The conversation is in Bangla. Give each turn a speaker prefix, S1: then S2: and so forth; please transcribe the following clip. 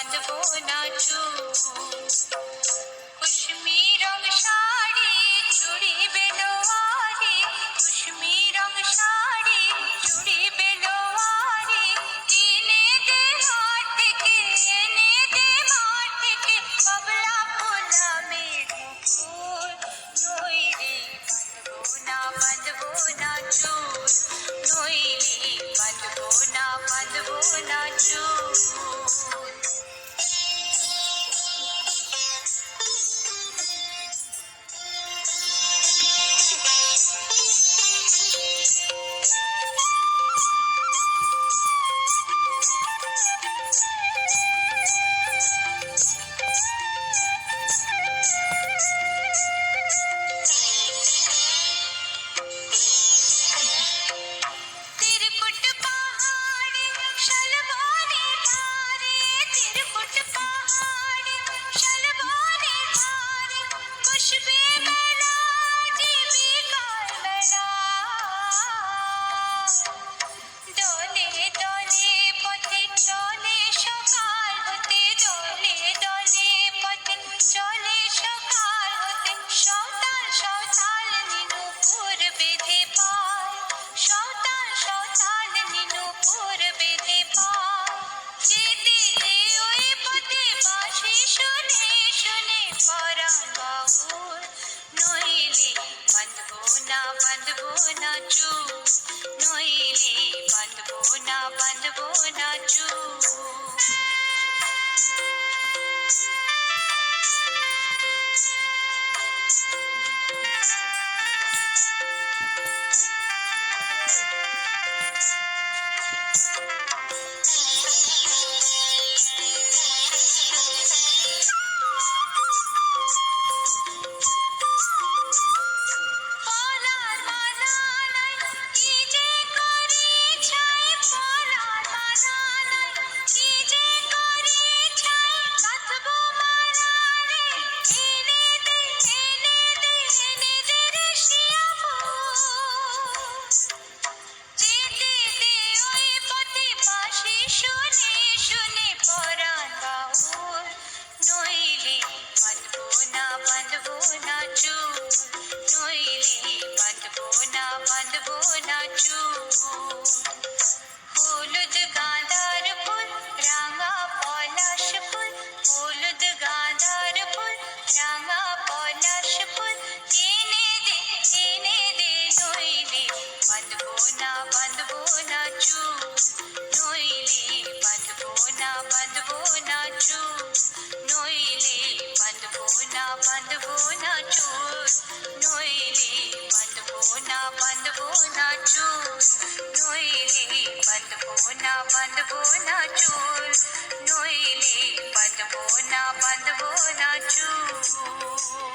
S1: বাঁধবো না চুল। কুসুমি রং শাড়ি চুড়ি বেলোয়ারি, কুসুমি রং শাড়ি চুড়ি বেলোয়ারি, এনে দে হাট থেকে, এনে দে মাঠ থেকে বাবলা গোলামের মুকুল। নইলে বাঁধবো না চুল, নইলে বাঁধবো না চুল। বাঁধবো না চুল, নইলে বাঁধবো না চুল। বাঁধবো না চুল, নইলে বাঁধবো না চুল। হলুদ গাঁদার ফুল, রাঙা পলাশ ফুল, হলুদ গাঁদার ফুল, রাঙা পলাশ ফুল, এনে দে নইলে বাঁধবো না চুল, নইলে বাঁধবো না চুল, নইলে বাঁধবো না চুল, নইলে বাঁধবো না চুল, নইলে বাঁধবো না চুল, নইলে বাঁধবো না চুল।